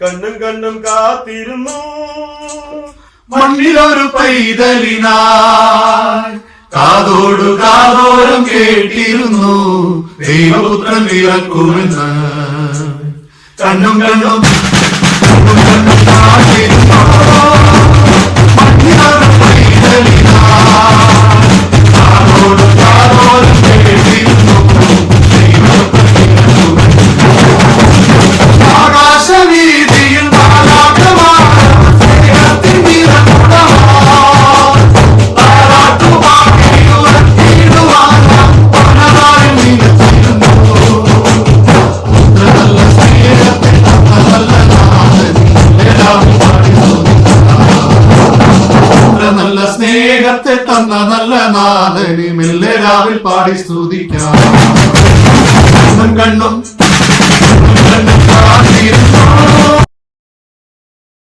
കണ്ണും കണ്ണും കാത്തിരുന്നു മണ്ണിലൊരു പൈതലിനായി കാതോടു കാതോരം കേട്ടിരുന്നു ദൈവപുത്രൻ പിറക്കുമെന്ന്. കണ്ണും കണ്ണും കണ്ണും കണ്ണും കാത്തിരുന്നു മണ്ണിലൊരു പൈതലിനായി കാതോടു കാതോരം കേട്ടിരുന്നു ദൈവപുത്രൻ പിറക്കുമെന്ന്. ആകാശവീതിയിൽ സ്നേഹത്തെ തന്ന നല്ല നാഥനെ മെല്ലെ രാവിൽ പാടി സ്തുതിക്കാം. കണ്ണും കണ്ണും കാത്തിരുന്നു